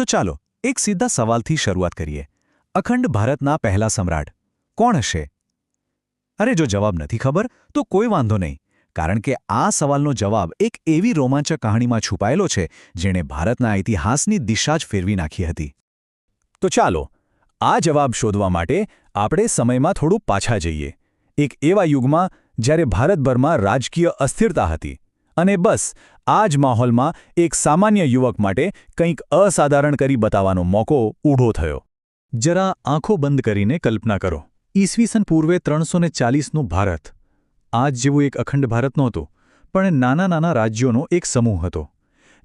તો ચાલો એક સીધા સવાલથી શરૂઆત કરીએ. અખંડ ભારતના પહેલા સમ્રાટ કોણ હશે? અરે જો જવાબ નથી ખબર તો કોઈ વાંધો નહીં, કારણ કે આ સવાલનો જવાબ એક એવી રોમાંચક કહાણીમાં છુપાયેલો છે જેણે ભારતના ઇતિહાસની દિશા જ ફેરવી નાખી હતી. તો ચાલો આ જવાબ શોધવા માટે આપણે સમયમાં થોડું પાછા જઈએ, એક એવા યુગમાં જ્યારે ભારતભરમાં રાજકીય અસ્થિરતા હતી અને બસ આ જ માહોલમાં એક સામાન્ય યુવક માટે કંઈક અસાધારણ કરી બતાવવાનો મોકો ઊભો થયો. જરા આંખો બંધ કરીને કલ્પના કરો, ઈસવીસન પૂર્વે 340નું ભારત. આજ જેવું એક અખંડ ભારત નહોતું, પણ નાના નાના રાજ્યોનો એક સમૂહ હતો,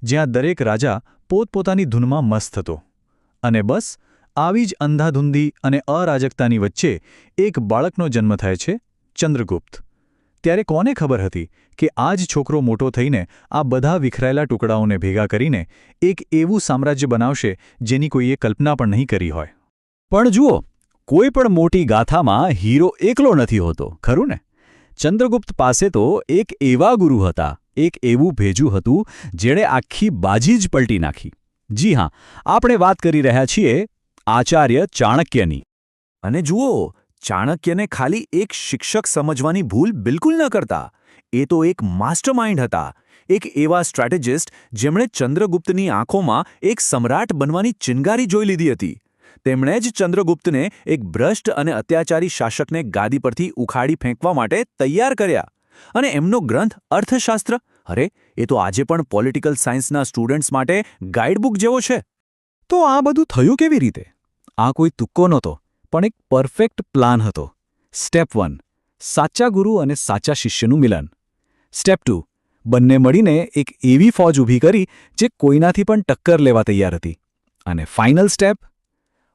જ્યાં દરેક રાજા પોતપોતાની ધૂનમાં મસ્ત હતો. અને બસ આવી જ અંધાધૂંધી અને અરાજકતાની વચ્ચે એક બાળકનો જન્મ થાય છે, ચંદ્રગુપ્ત. ત્યારે કોને ખબર હતી કે આ જ છોકરો મોટો થઈને આ બધા વિખરાયેલા ટુકડાઓને ભેગા કરીને એક એવું સામ્રાજ્ય બનાવશે જેની કોઈએ કલ્પના પણ નહીં કરી હોય. પણ જુઓ, કોઈ પણ મોટી ગાથામાં હીરો એકલો નથી હોતો, ખરું ને? ચંદ્રગુપ્ત પાસે તો એક એવા ગુરુ હતા, એક એવું ભેજું હતું જેણે આખી બાજી જ પલટી નાખી. જી હા, આપણે વાત કરી રહ્યા છીએ આચાર્ય ચાણક્યની. અને જુઓ, ચાણક્યને ખાલી એક શિક્ષક સમજવાની ભૂલ બિલકુલ ન કરતા. એ તો એક માસ્ટરમાઇન્ડ હતા, એક એવા સ્ટ્રેટેજિસ્ટ જેમણે ચંદ્રગુપ્તની આંખોમાં એક સમ્રાટ બનવાની ચિનગારી જોઈ લીધી હતી. તેમણે જ ચંદ્રગુપ્તને એક ભ્રષ્ટ અને અત્યાચારી શાસકને ગાદી પરથી ઉખાડી ફેંકવા માટે તૈયાર કર્યા. અને એમનો ગ્રંથ અર્થશાસ્ત્ર, અરે એ તો આજે પણ પોલિટિકલ સાયન્સના સ્ટુડન્ટ્સ માટે ગાઈડબુક જેવો છે. તો આ બધું થયું કેવી રીતે? આ કોઈ તુક્કો નહોતો, પણ એક પરફેક્ટ પ્લાન હતો. સ્ટેપ 1, સાચા ગુરુ અને સાચા શિષ્યનું મિલન. સ્ટેપ 2, બંને મળીને એક એવી ફોજ ઊભી કરી જે કોઈનાથી પણ ટક્કર લેવા તૈયાર હતી. અને ફાઇનલ સ્ટેપ,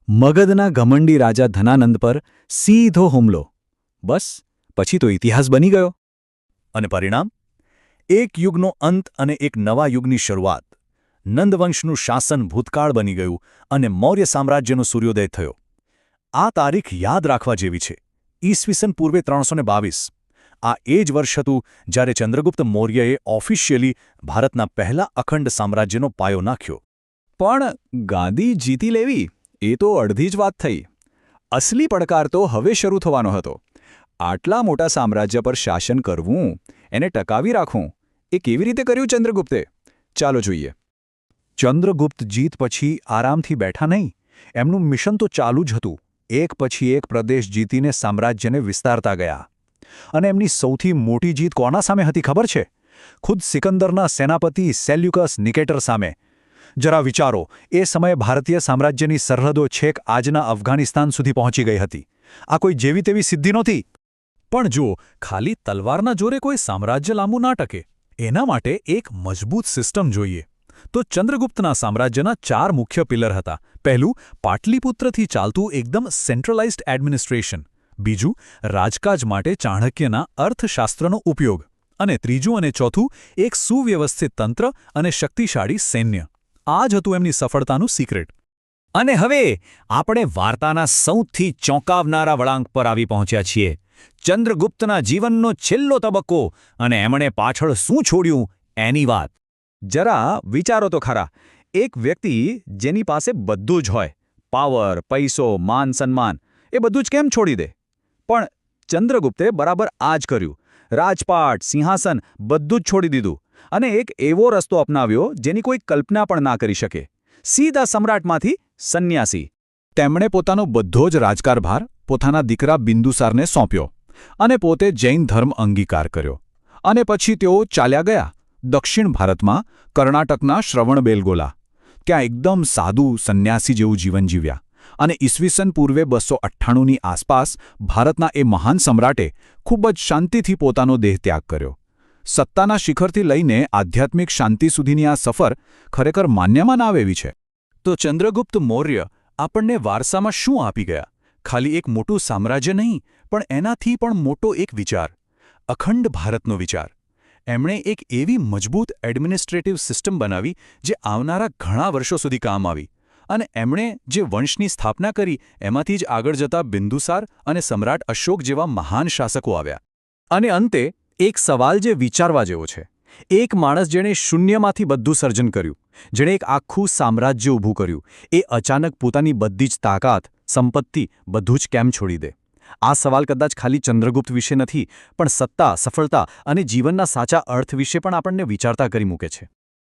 મગધના ઘમંડી રાજા ધનાનંદ પર સીધો હુમલો. બસ પછી તો ઇતિહાસ બની ગયો. અને પરિણામ? એક યુગનો અંત અને એક નવા યુગની શરૂઆત. નંદવંશનું શાસન ભૂતકાળ બની ગયું અને મૌર્ય સામ્રાજ્યનો સૂર્યોદય થયો. આ તારીખ યાદ રાખવા જેવી છે, ઈસવીસન પૂર્વે 322. આ એ જ વર્ષ હતું જ્યારે ચંદ્રગુપ્ત મૌર્યએ ઓફિશિયલી ભારતના પહેલા અખંડ સામ્રાજ્યનો પાયો નાખ્યો. પણ ગાદી જીતી લેવી એ તો અડધી જ વાત થઈ. અસલી પડકાર તો હવે શરૂ થવાનો હતો. આટલા મોટા સામ્રાજ્ય પર શાસન કરવું, એને ટકાવી રાખવું, એ કેવી રીતે કર્યું ચંદ્રગુપ્તે? ચાલો જોઈએ. ચંદ્રગુપ્ત જીત પછી આરામથી બેઠા નહીં. એમનું મિશન તો ચાલુ જ હતું. એક પછી એક પ્રદેશ જીતીને સામ્રાજ્યને વિસ્તારતા ગયા. અને એમની સૌથી મોટી જીત કોના સામે હતી ખબર છે? ખુદ સિકંદરના સેનાપતિ સેલ્યુકસ નિકેટર સામે. જરા વિચારો, એ સમયે ભારતીય સામ્રાજ્યની સરહદો છેક આજના અફઘાનિસ્તાન સુધી પહોંચી ગઈ હતી. આ કોઈ જેવી તેવી સિદ્ધિ નહોતી. પણ જુઓ, ખાલી તલવારના જોરે કોઈ સામ્રાજ્ય લાંબુ ના ટકે. એના માટે એક મજબૂત સિસ્ટમ જોઈએ. તો ચંદ્રગુપ્તના સામ્રાજ્યના 4 મુખ્ય પિલર હતા. પહેલું, પાટલીપુત્રથી ચાલતું એકદમ સેન્ટ્રલાઇઝ્ડ એડમિનિસ્ટ્રેશન. બીજું, રાજકાજ માટે ચાણક્યના અર્થશાસ્ત્રનો ઉપયોગ. અને ત્રીજું અને ચોથું, એક સુવ્યવસ્થિત તંત્ર અને શક્તિશાળી સૈન્ય. આ જ હતું એમની સફળતાનું સિક્રેટ. અને હવે આપણે વાર્તાના સૌથી ચોંકાવનારા વળાંક પર આવી પહોંચ્યા છીએ. ચંદ્રગુપ્તના જીવનનો છેલ્લો તબક્કો અને એમણે પાછળ શું છોડ્યું એની વાત. જરા વિચારો તો ખરા, એક વ્યક્તિ જેની પાસે બધું જ હોય, પાવર, પૈસો, માન સન્માન, એ બધું જ કેમ છોડી દે? પણ ચંદ્રગુપ્તે બરાબર આ જ કર્યું. રાજપાટ, સિંહાસન બધું જ છોડી દીધું અને એક એવો રસ્તો અપનાવ્યો જેની કોઈ કલ્પના પણ ના કરી શકે. સીધા સમ્રાટમાંથી સંન્યાસી. તેમણે પોતાનો બધો જ રાજકારભાર પોતાના દીકરા બિંદુસારને સોંપ્યો અને પોતે જૈન ધર્મ અંગીકાર કર્યો. અને પછી તેઓ ચાલ્યા ગયા દક્ષિણ ભારતમાં, કર્ણાટકના શ્રવણબેલગોલા. ત્યાં એકદમ સાદું સંન્યાસી જેવું જીવન જીવ્યા. અને ઈસવીસન પૂર્વે 298ની આસપાસ ભારતના એ મહાન સમ્રાટે ખૂબ જ શાંતિથી પોતાનો દેહ ત્યાગ કર્યો. સત્તાના શિખરથી લઈને આધ્યાત્મિક શાંતિ સુધીની આ સફર ખરેખર માન્યમાં ના આવે એવી છે. તો ચંદ્રગુપ્ત મૌર્ય આપણને વારસામાં શું આપી ગયા? ખાલી એક મોટું સામ્રાજ્ય નહીં, પણ એનાથી પણ મોટો એક વિચાર, અખંડ ભારતનો વિચાર. એમણે એક એવી મજબૂત એડમિનિસ્ટ્રેટિવ સિસ્ટમ બનાવી જે આવનારા ઘણા વર્ષો સુધી કામ આવી. અને એમણે જે વંશની સ્થાપના કરી એમાંથી જ આગળ જતા બિંદુસાર અને સમ્રાટ અશોક જેવા મહાન શાસકો આવ્યા. અને અંતે એક સવાલ જે વિચારવા જેવો છે એક માણસ જેણે શૂન્યમાંથી બધું સર્જન કર્યું, જેણે એક આખું સામ્રાજ્ય ઊભું કર્યું, એ અચાનક પોતાની બધી જ તાકાત, સંપત્તિ, બધું જ કેમ છોડી દે? આ સવાલ કદાચ ખાલી ચંદ્રગુપ્ત વિશે નથી, પણ સત્તા, સફળતા અને જીવનના સાચા અર્થ વિશે પણ આપણને વિચારતા કરી મૂકે છે.